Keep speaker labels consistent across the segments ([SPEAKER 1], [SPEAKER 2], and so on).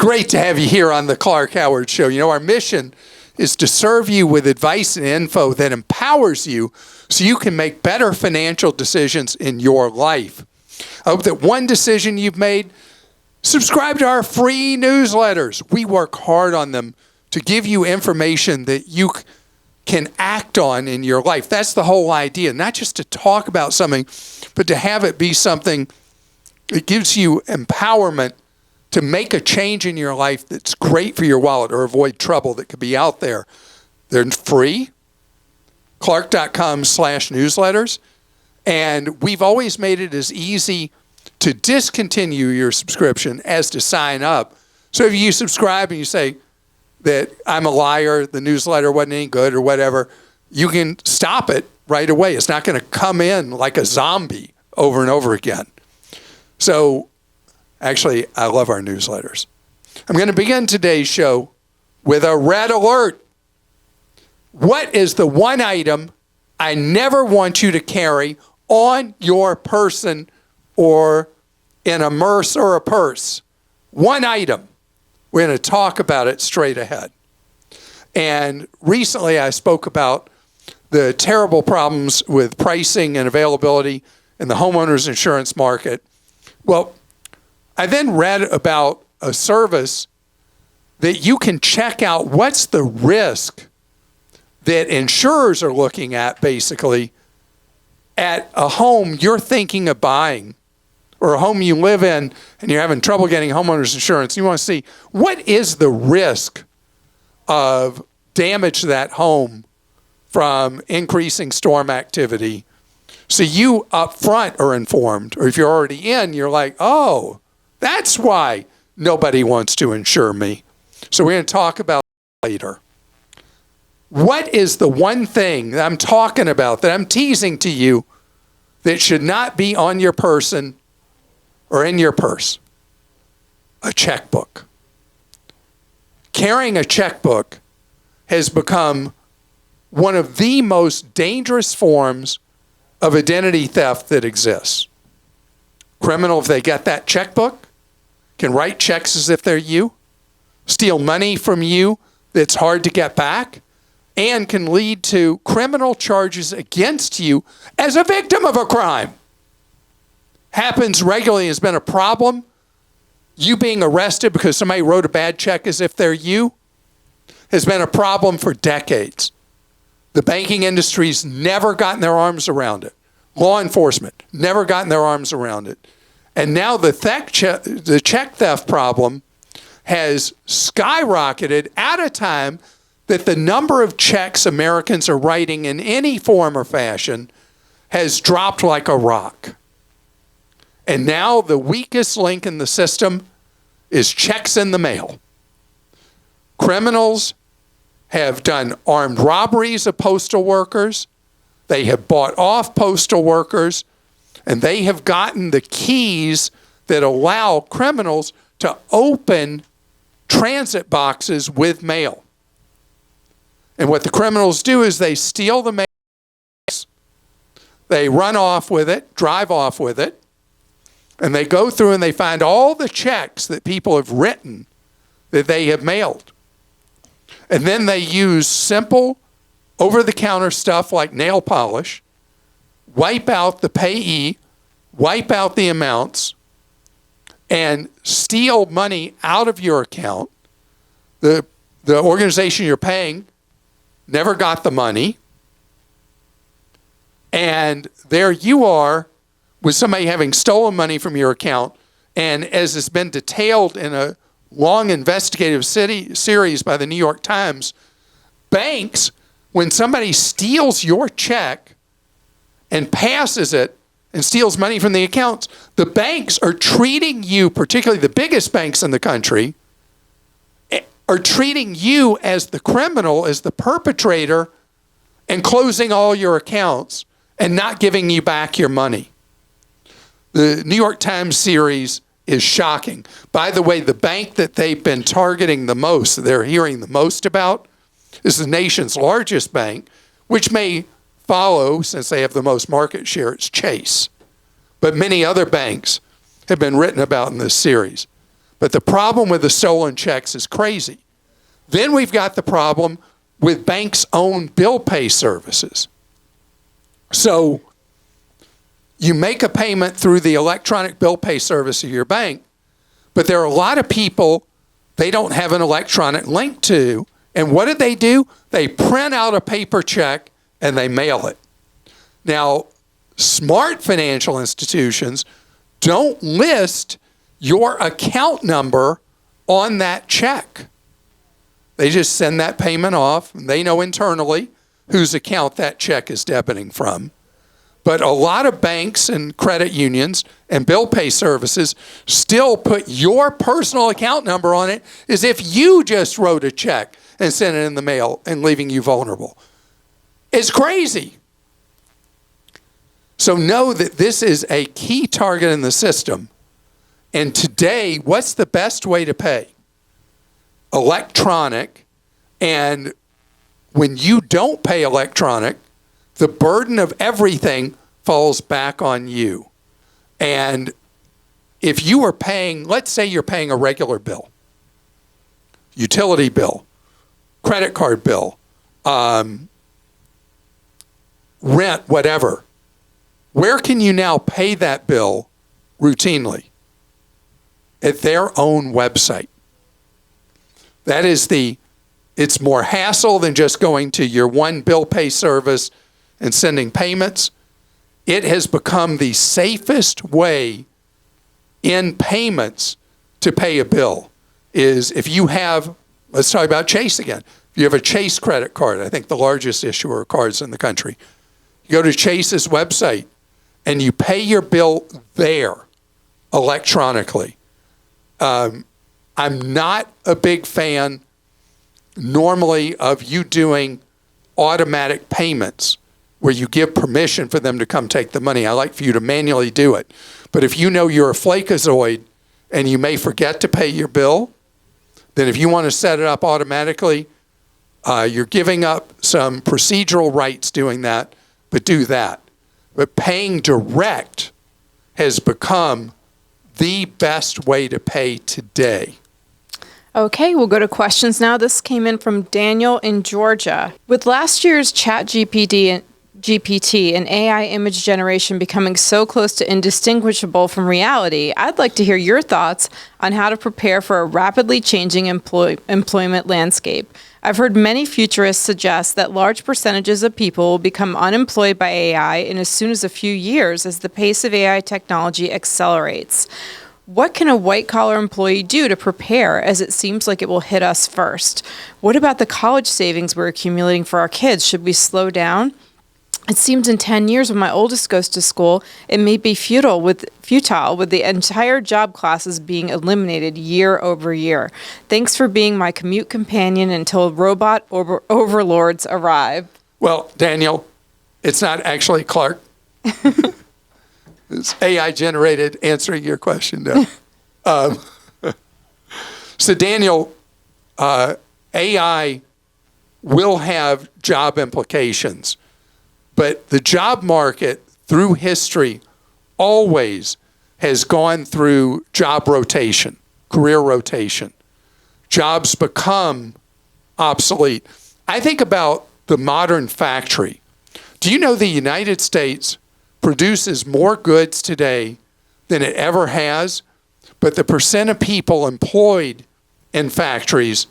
[SPEAKER 1] great to have you here on the Clark Howard Show. You know, our mission is to serve you with advice and info that empowers you so you can make better financial decisions in your life. I hope that one decision you've made, subscribe to our free newsletters. We work hard on them to give you information that you can act on in your life. That's the whole idea, not just to talk about something, but to have it be something that gives you empowerment to make a change in your life that's great for your wallet or avoid trouble that could be out there. They're free, clark.com/newsletters. And we've always made it as easy to discontinue your subscription as to sign up. So if you subscribe and you say that I'm a liar, the newsletter wasn't any good or whatever, you can stop it right away. It's not going to come in like a zombie over and over again. So actually, I love our newsletters. I'm going to begin today's show with a red alert. What is the one item I never want you to carry on your person or in a purse or a purse? One item. We're going to talk about it straight ahead. And recently I spoke about the terrible problems with pricing and availability in the homeowners insurance market. Well, I then read about a service that you can check out what's the risk that insurers are looking at, basically, at a home you're thinking of buying or a home you live in and you're having trouble getting homeowners insurance. You want to see what is the risk of damage to that home from increasing storm activity. So you up front are informed, or if you're already in, you're like, oh, that's why nobody wants to insure me. So we're going to talk about it later. What is the one thing that I'm talking about, that I'm teasing to you, that should not be on your person or in your purse? A checkbook. Carrying a checkbook has become one of the most dangerous forms of identity theft that exists. Criminal, if they get that checkbook, can write checks as if they're you, steal money from you that's hard to get back, and can lead to criminal charges against you as a victim of a crime. Happens regularly, has been a problem. You being arrested because somebody wrote a bad check as if they're you has been a problem for decades. The banking industry's never gotten their arms around it. Law enforcement, never gotten their arms around it. And now the check theft problem has skyrocketed at a time that the number of checks Americans are writing in any form or fashion has dropped like a rock. And now the weakest link in the system is checks in the mail. Criminals have done armed robberies of postal workers. They have bought off postal workers, and they have gotten the keys that allow criminals to open transit boxes with mail. And what the criminals do is they steal the mail, they run off with it, drive off with it, and they go through and they find all the checks that people have written that they have mailed. And then they use simple over-the-counter stuff like nail polish, wipe out the payee, wipe out the amounts, and steal money out of your account. The organization you're paying never got the money. And there you are with somebody having stolen money from your account. And as has been detailed in a long investigative series by the New York Times, banks, when somebody steals your check and passes it and steals money from the accounts, the banks are treating you, particularly the biggest banks in the country, are treating you as the criminal, as the perpetrator, and closing all your accounts and not giving you back your money. The New York Times series is shocking. By the way, the bank that they've been targeting the most, they're hearing the most about, is the nation's largest bank, which may follow, since they have the most market share, it's Chase. But many other banks have been written about in this series. But the problem with the stolen checks is crazy. Then we've got the problem with banks' own bill pay services. So you make a payment through the electronic bill pay service of your bank, but there are a lot of people they don't have an electronic link to. And what do? They print out a paper check and they mail it. Now, smart financial institutions don't list your account number on that check. They just send that payment off, and they know internally whose account that check is debiting from. But a lot of banks and credit unions and bill pay services still put your personal account number on it as if you just wrote a check and sent it in the mail and leaving you vulnerable. It's crazy. So know that this is a key target in the system. And today, what's the best way to pay? Electronic. And when you don't pay electronic, the burden of everything falls back on you. And if you are paying, let's say you're paying a regular bill, utility bill, credit card bill, rent, whatever, where can you now pay that bill routinely? At their own website. That is it's more hassle than just going to your one bill pay service and sending payments. It has become the safest way in payments to pay a bill is if you have, let's talk about Chase again. If you have a Chase credit card, I think the largest issuer of cards in the country, you go to Chase's website and you pay your bill there electronically. I'm not a big fan normally of you doing automatic payments where you give permission for them to come take the money. I like for you to manually do it. But if you know you're a flakeazoid and you may forget to pay your bill, then if you want to set it up automatically, you're giving up some procedural rights doing that, but do that. But paying direct has become the best way to pay today.
[SPEAKER 2] Okay, we'll go to questions now. This came in from Daniel in Georgia. With last year's GPT and AI image generation becoming so close to indistinguishable from reality, I'd like to hear your thoughts on how to prepare for a rapidly changing employment landscape. I've heard many futurists suggest that large percentages of people will become unemployed by AI in as soon as a few years as the pace of AI technology accelerates. What can a white-collar employee do to prepare, as it seems like it will hit us first? What about the college savings we're accumulating for our kids? Should we slow down? It seems in 10 years when my oldest goes to school, it may be futile with the entire job classes being eliminated year over year. Thanks for being my commute companion until robot overlords arrive. Well,
[SPEAKER 1] Daniel, it's not actually Clark. It's AI generated answering your question now. So Daniel, AI will have job implications. But the job market through history always has gone through job rotation, career rotation. Jobs become obsolete. I think about the modern factory. Do you know the United States produces more goods today than it ever has, but the percent of people employed in factories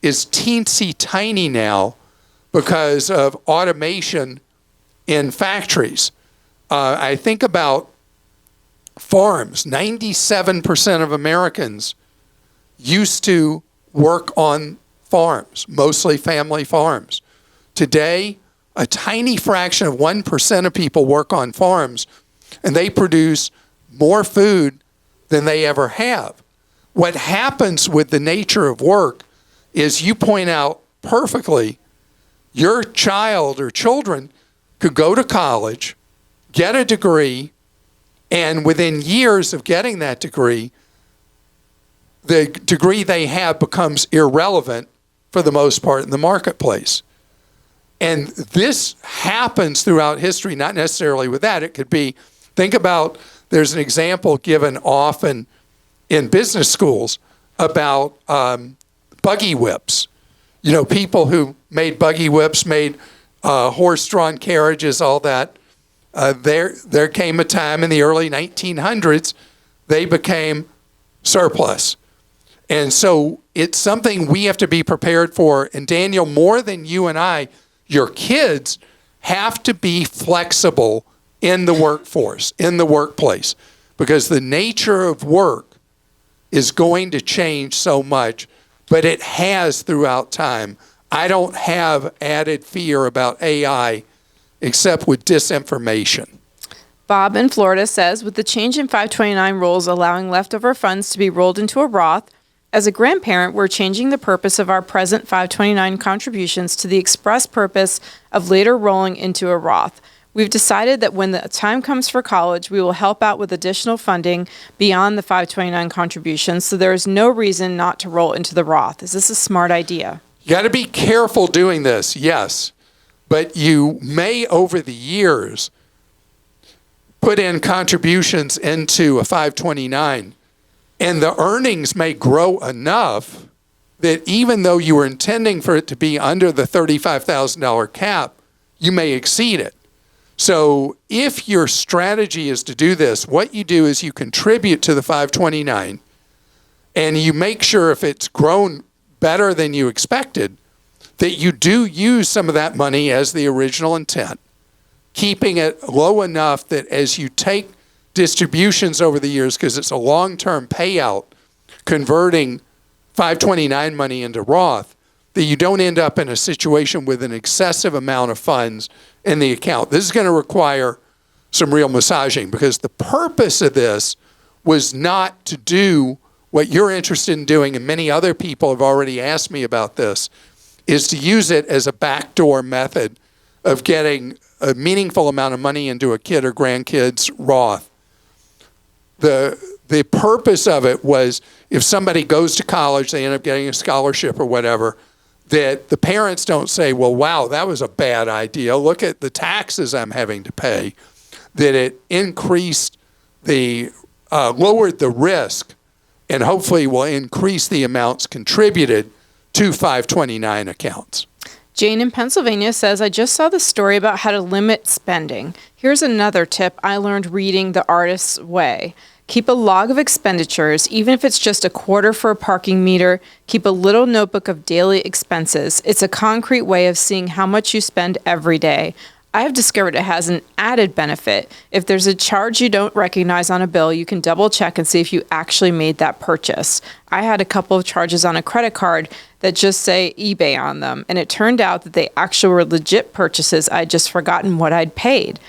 [SPEAKER 1] is teensy tiny now because of automation in factories. I think about farms. 97% of Americans used to work on farms, mostly family farms. Today, a tiny fraction of 1% of people work on farms, and they produce more food than they ever have. What happens with the nature of work is, you point out perfectly, your child or children could go to college, get a degree, and within years of getting that degree, the degree they have becomes irrelevant for the most part in the marketplace. And this happens throughout history, not necessarily with that. It could be, think about, there's an example given often in business schools about buggy whips. You know, people who made buggy whips, made horse-drawn carriages, all that. There came a time in the early 1900s, they became surplus. And so it's something we have to be prepared for. And Daniel, more than you and I, your kids have to be flexible in the workforce, in the workplace, because the nature of work is going to change so much, but it has throughout time. I don't have added fear about AI except with disinformation.
[SPEAKER 2] Bob in Florida says, with the change in 529 rules allowing leftover funds to be rolled into a Roth, as a grandparent, we're changing the purpose of our present 529 contributions to the express purpose of later rolling into a Roth. We've decided that when the time comes for college, we will help out with additional funding beyond the 529 contributions, so there is no reason not to roll into the Roth. Is this a smart idea?
[SPEAKER 1] You got to be careful doing this, yes. But you may, over the years, put in contributions into a 529, and the earnings may grow enough that even though you were intending for it to be under the $35,000 cap, you may exceed it. So if your strategy is to do this, what you do is you contribute to the 529, and you make sure if it's grown better than you expected, that you do use some of that money as the original intent, keeping it low enough that as you take distributions over the years, because it's a long-term payout, converting 529 money into Roth, that you don't end up in a situation with an excessive amount of funds in the account. This is going to require some real massaging, because the purpose of this was not to do what you're interested in doing, and many other people have already asked me about this, is to use it as a backdoor method of getting a meaningful amount of money into a kid or grandkid's Roth. The purpose of it was if somebody goes to college, they end up getting a scholarship or whatever, that the parents don't say, well, wow, that was a bad idea. Look at the taxes I'm having to pay. That it increased lowered the risk, and hopefully will increase the amounts contributed to 529 accounts.
[SPEAKER 2] Jane in Pennsylvania says, I just saw the story about how to limit spending. Here's another tip I learned reading The Artist's Way. Keep a log of expenditures, even if it's just a quarter for a parking meter. Keep a little notebook of daily expenses. It's a concrete way of seeing how much you spend every day. I have discovered it has an added benefit. If there's a charge you don't recognize on a bill, you can double check and see if you actually made that purchase. I had a couple of charges on a credit card that just say eBay on them, and it turned out that they actually were legit purchases. I'd just forgotten what I'd paid.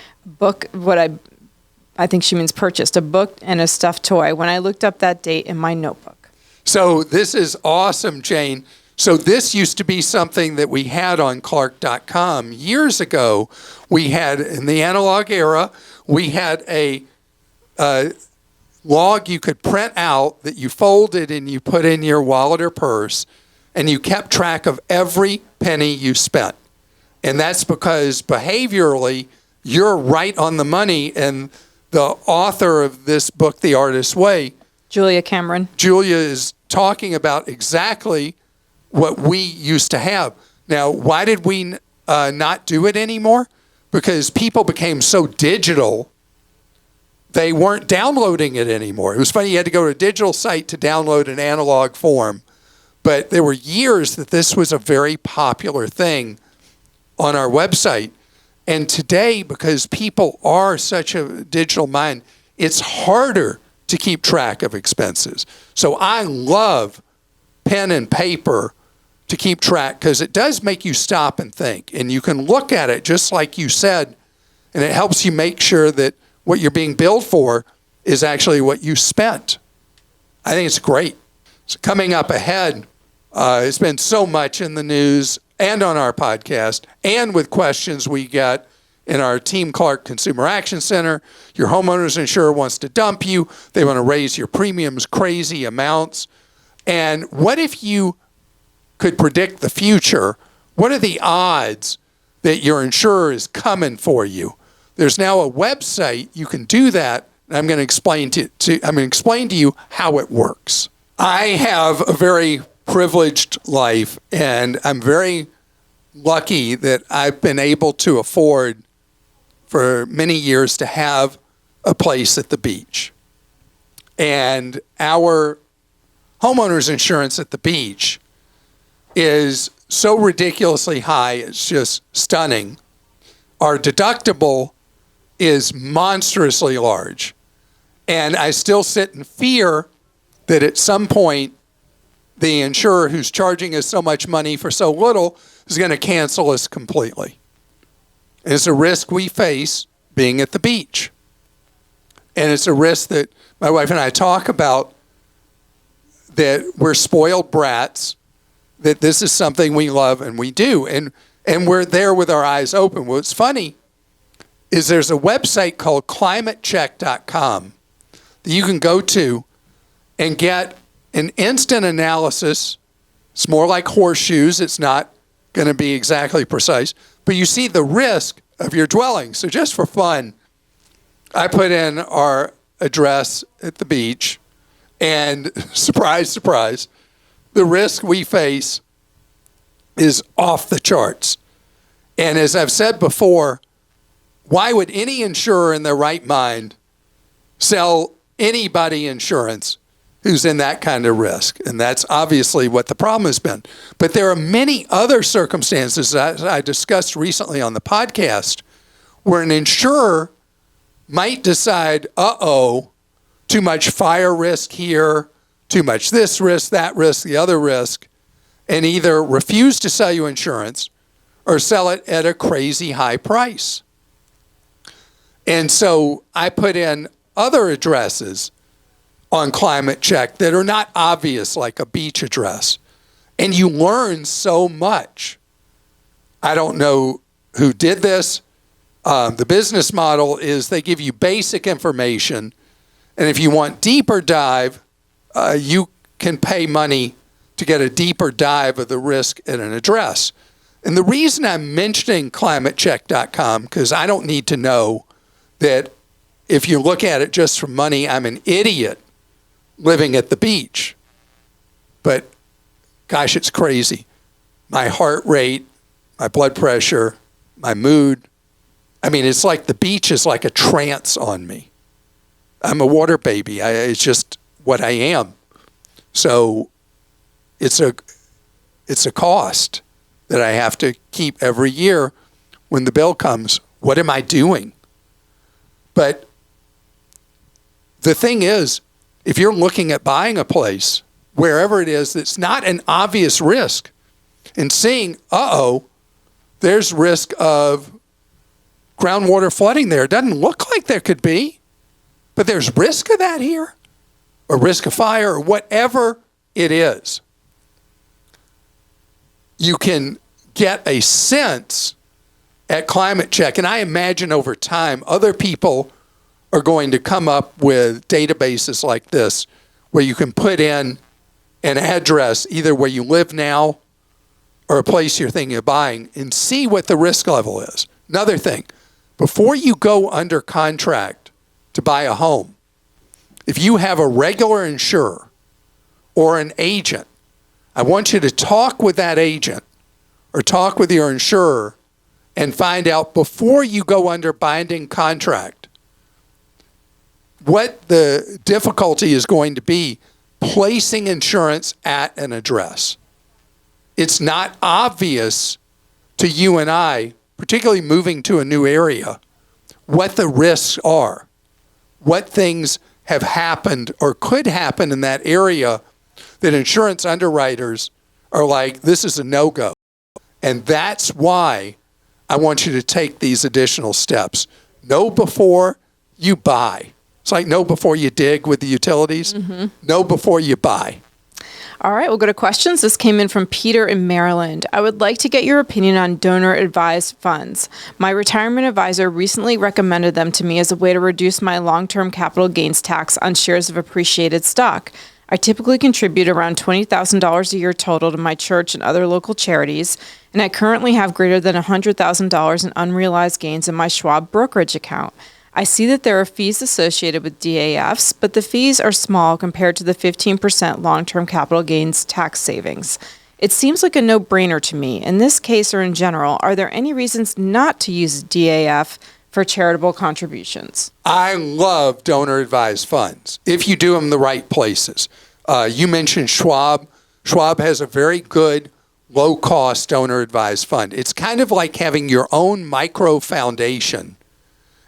[SPEAKER 2] I think she means purchased, a book and a stuffed toy, when I looked up that date in my notebook.
[SPEAKER 1] So this is awesome, Jane. So this used to be something that we had on Clark.com. Years ago, we had, in the analog era, we had a log you could print out that you folded and you put in your wallet or purse, and you kept track of every penny you spent. And that's because behaviorally, you're right on the money. And the author of this book, The Artist's Way,
[SPEAKER 2] Julia Cameron.
[SPEAKER 1] Julia is talking about exactly what we used to have. Now, why did we not do it anymore? Because people became so digital, they weren't downloading it anymore. It was funny, you had to go to a digital site to download an analog form. But there were years that this was a very popular thing on our website. And today, because people are such a digital mind, it's harder to keep track of expenses. So I love pen and paper to keep track, because it does make you stop and think. And you can look at it just like you said, and it helps you make sure that what you're being billed for is actually what you spent. I think it's great. So coming up ahead, it's been so much in the news and on our podcast, and with questions we get in our Team Clark Consumer Action Center. Your homeowner's insurer wants to dump you. They want to raise your premiums crazy amounts. And what if you could predict the future? What are the odds that your insurer is coming for you? There's now a website you can do that, and I'm going to explain to you how it works. I have a very privileged life, and I'm very lucky that I've been able to afford for many years to have a place at the beach. And our homeowners insurance at the beach is so ridiculously high, it's just stunning. Our deductible is monstrously large. And I still sit in fear that at some point, the insurer who's charging us so much money for so little is going to cancel us completely. It's a risk we face being at the beach. And it's a risk that my wife and I talk about, that we're spoiled brats, that this is something we love and we do. And we're there with our eyes open. What's funny is there's a website called climatecheck.com that you can go to and get an instant analysis. It's more like horseshoes. It's not going to be exactly precise, but you see the risk of your dwelling. So just for fun, I put in our address at the beach, and surprise, surprise, the risk we face is off the charts. And as I've said before, why would any insurer in their right mind sell anybody insurance who's in that kind of risk? And that's obviously what the problem has been. But there are many other circumstances that I discussed recently on the podcast where an insurer might decide, too much fire risk here, too much this risk, that risk, the other risk, and either refuse to sell you insurance or sell it at a crazy high price. And so I put in other addresses on Climate Check that are not obvious, like a beach address. And you learn so much. I don't know who did this. The business model is they give you basic information, and if you want deeper dive, you can pay money to get a deeper dive of the risk at an address. And the reason I'm mentioning climatecheck.com, because I don't need to know that if you look at it just for money, I'm an idiot living at the beach. But gosh, it's crazy. My heart rate, my blood pressure, my mood. I mean, it's like the beach is like a trance on me. I'm a water baby. It's just what I am. So it's a cost that I have to keep every year when the bill comes. What am I doing? But the thing is, if you're looking at buying a place, wherever it is, that's not an obvious risk, and seeing, there's risk of groundwater flooding there. It doesn't look like there could be, but there's risk of that here, or risk of fire, or whatever it is. You can get a sense at Climate Check, and I imagine over time other people are going to come up with databases like this where you can put in an address either where you live now or a place you're thinking of buying and see what the risk level is. Another thing, before you go under contract to buy a home, if you have a regular insurer or an agent, I want you to talk with that agent or talk with your insurer and find out before you go under binding contract what the difficulty is going to be placing insurance at an address. It's not obvious to you and I, particularly moving to a new area, what the risks are, what things have happened or could happen in that area that insurance underwriters are like, this is a no-go. And that's why I want you to take these additional steps. Know before you buy. It's like know before you dig with the utilities. Mm-hmm. Know before you buy.
[SPEAKER 2] All right, we'll go to questions. This came in from Peter in Maryland. I would like to get your opinion on donor-advised funds. My retirement advisor recently recommended them to me as a way to reduce my long-term capital gains tax on shares of appreciated stock. I typically contribute around $20,000 a year total to my church and other local charities, and I currently have greater than $100,000 in unrealized gains in my Schwab brokerage account. I see that there are fees associated with DAFs, but the fees are small compared to the 15% long-term capital gains tax savings. It seems like a no-brainer to me. In this case or in general, are there any reasons not to use DAF for charitable contributions?
[SPEAKER 1] I love donor-advised funds if you do them the right places. You mentioned Schwab. Schwab has a very good low-cost donor-advised fund. It's kind of like having your own micro foundation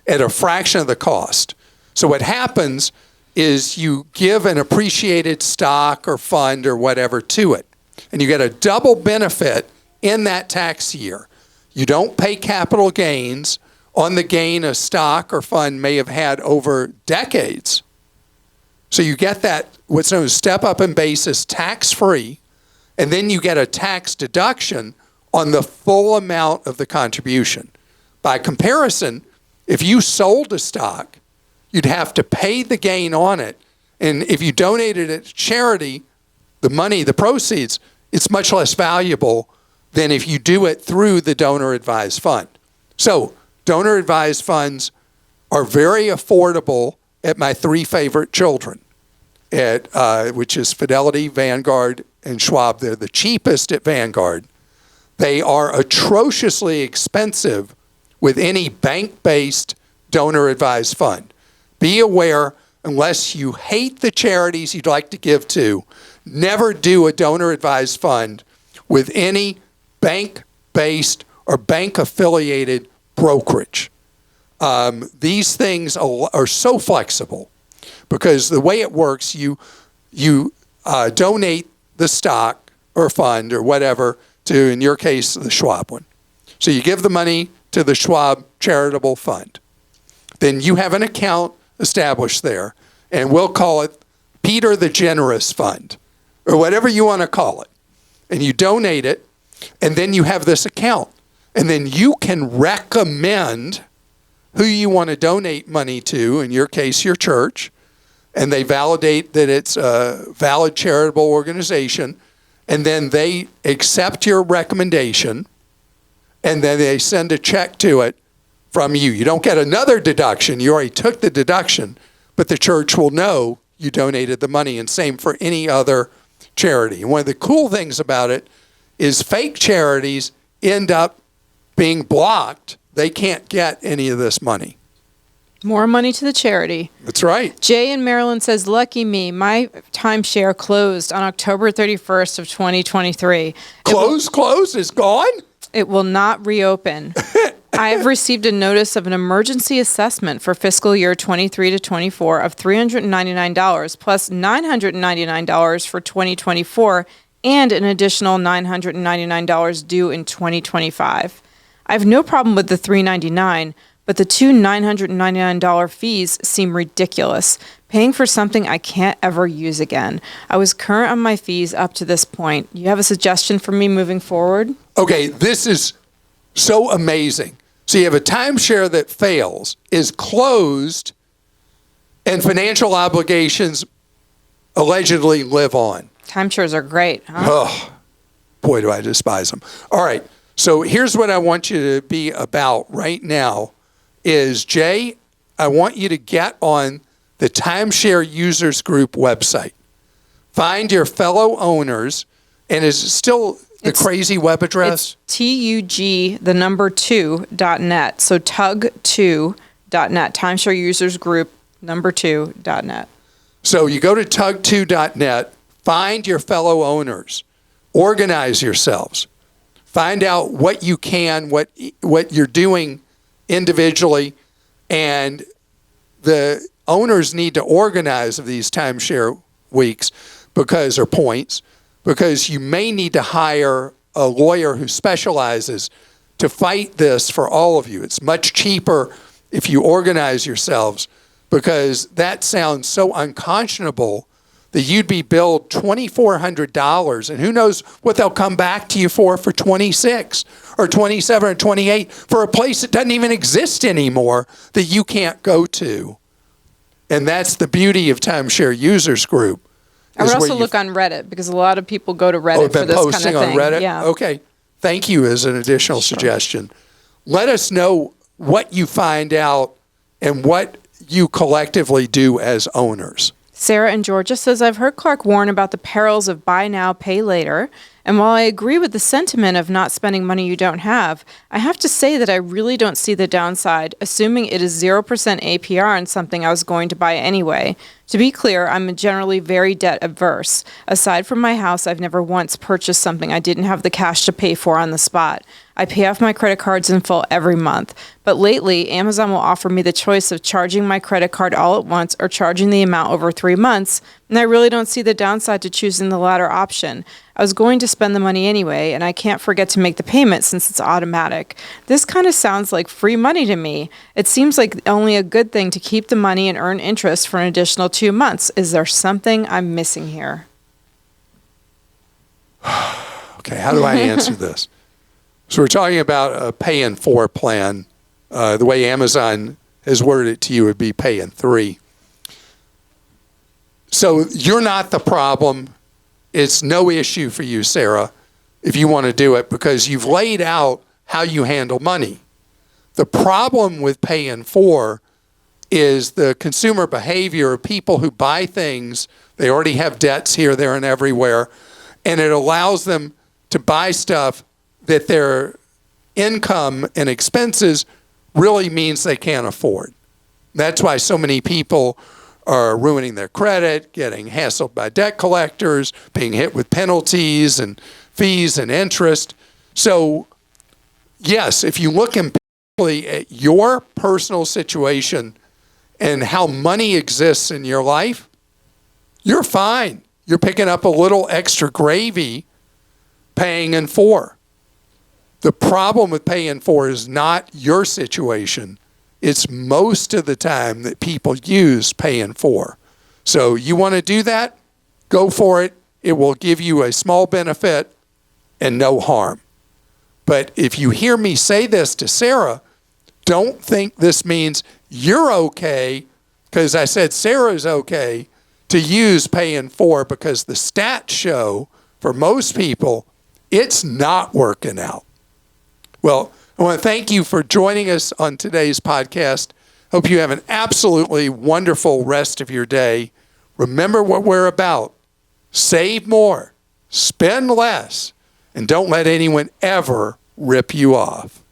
[SPEAKER 1] at a fraction of the cost. So what happens is you give an appreciated stock or fund or whatever to it, and you get a double benefit in that tax year. You don't pay capital gains on the gain a stock or fund may have had over decades. So you get that, what's known as step up in basis, tax-free, and then you get a tax deduction on the full amount of the contribution. By comparison, if you sold a stock, you'd have to pay the gain on it. And if you donated it to charity, the money, the proceeds, it's much less valuable than if you do it through the donor-advised fund. So donor-advised funds are very affordable at my three favorite children, which is Fidelity, Vanguard, and Schwab. They're the cheapest at Vanguard. They are atrociously expensive with any bank-based donor-advised fund. Be aware, unless you hate the charities you'd like to give to, never do a donor-advised fund with any bank-based or bank-affiliated brokerage. These things are so flexible because the way it works, you donate the stock or fund or whatever to, in your case, the Schwab one. So you give the money to the Schwab charitable fund. Then you have an account established there, and we'll call it Peter the Generous Fund, or whatever you want to call it. And you donate it, and then you have this account. And then you can recommend who you want to donate money to, in your case, your church, and they validate that it's a valid charitable organization, and then they accept your recommendation, and then they send a check to it from you. You don't get another deduction. You already took the deduction, but the church will know you donated the money, and same for any other charity. And one of the cool things about it is fake charities end up being blocked. They can't get any of this money.
[SPEAKER 2] More money to the charity.
[SPEAKER 1] That's right.
[SPEAKER 2] Jay in Maryland says, lucky me, my timeshare closed on October 31st of 2023.
[SPEAKER 1] Closed? Is gone?
[SPEAKER 2] It will not reopen. I have received a notice of an emergency assessment for fiscal year 23 to 24 of $399 plus $999 for 2024 and an additional $999 due in 2025. I have no problem with the $399, but the two $999 fees seem ridiculous, paying for something I can't ever use again. I was current on my fees up to this point. You have a suggestion for me moving forward?
[SPEAKER 1] Okay, this is so amazing. So you have a timeshare that fails, is closed, and financial obligations allegedly live on.
[SPEAKER 2] Timeshares are great, huh?
[SPEAKER 1] Oh, boy, do I despise them. All right, so here's what I want you to be about right now is, Jay, I want you to get on the Timeshare Users Group website. Find your fellow owners, and is it still the crazy web address?
[SPEAKER 2] It's TUG2.net. So tug2.net, Timeshare Users Group 2.net.
[SPEAKER 1] So you go to tug2.net, find your fellow owners, organize yourselves, find out what you can, what you're doing individually, and the owners need to organize of these timeshare weeks or points, because you may need to hire a lawyer who specializes to fight this for all of you. It's much cheaper if you organize yourselves, because that sounds so unconscionable that you'd be billed $2,400, and who knows what they'll come back to you for $26 or $27 or $28 for a place that doesn't even exist anymore that you can't go to. And that's the beauty of Timeshare Users Group.
[SPEAKER 2] I would also look on Reddit, because a lot of people go to Reddit for this kind of thing.
[SPEAKER 1] Posting on Reddit?
[SPEAKER 2] Yeah.
[SPEAKER 1] Okay. Thank you as an additional suggestion. Let us know what you find out and what you collectively do as owners.
[SPEAKER 2] Sarah in Georgia says, I've heard Clark warn about the perils of buy now, pay later. And while I agree with the sentiment of not spending money you don't have, I have to say that I really don't see the downside, assuming it is 0% APR on something I was going to buy anyway. To be clear, I'm generally very debt averse. Aside from my house, I've never once purchased something I didn't have the cash to pay for on the spot. I pay off my credit cards in full every month. But lately, Amazon will offer me the choice of charging my credit card all at once or charging the amount over 3 months, and I really don't see the downside to choosing the latter option. I was going to spend the money anyway, and I can't forget to make the payment since it's automatic. This kind of sounds like free money to me. It seems like only a good thing to keep the money and earn interest for an additional 2 months. Is there something I'm missing here?
[SPEAKER 1] Okay, how do I answer this? So we're talking about a pay in 4 plan. The way Amazon has worded it to you would be pay in 3. So you're not the problem. It's no issue for you, Sarah, if you want to do it, because you've laid out how you handle money. The problem with pay in 4 is the consumer behavior of people who buy things. They already have debts here, there, and everywhere, and it allows them to buy stuff that their income and expenses really means they can't afford. That's why so many people are ruining their credit, getting hassled by debt collectors, being hit with penalties and fees and interest. So, yes, if you look empirically at your personal situation and how money exists in your life, you're fine. You're picking up a little extra gravy paying in 4. The problem with pay in 4 is not your situation. It's most of the time that people use pay in 4. So you want to do that? Go for it. It will give you a small benefit and no harm. But if you hear me say this to Sarah, don't think this means you're okay, because I said Sarah's okay to use pay in 4, because the stats show for most people it's not working out. Well, I want to thank you for joining us on today's podcast. Hope you have an absolutely wonderful rest of your day. Remember what we're about. Save more, spend less, and don't let anyone ever rip you off.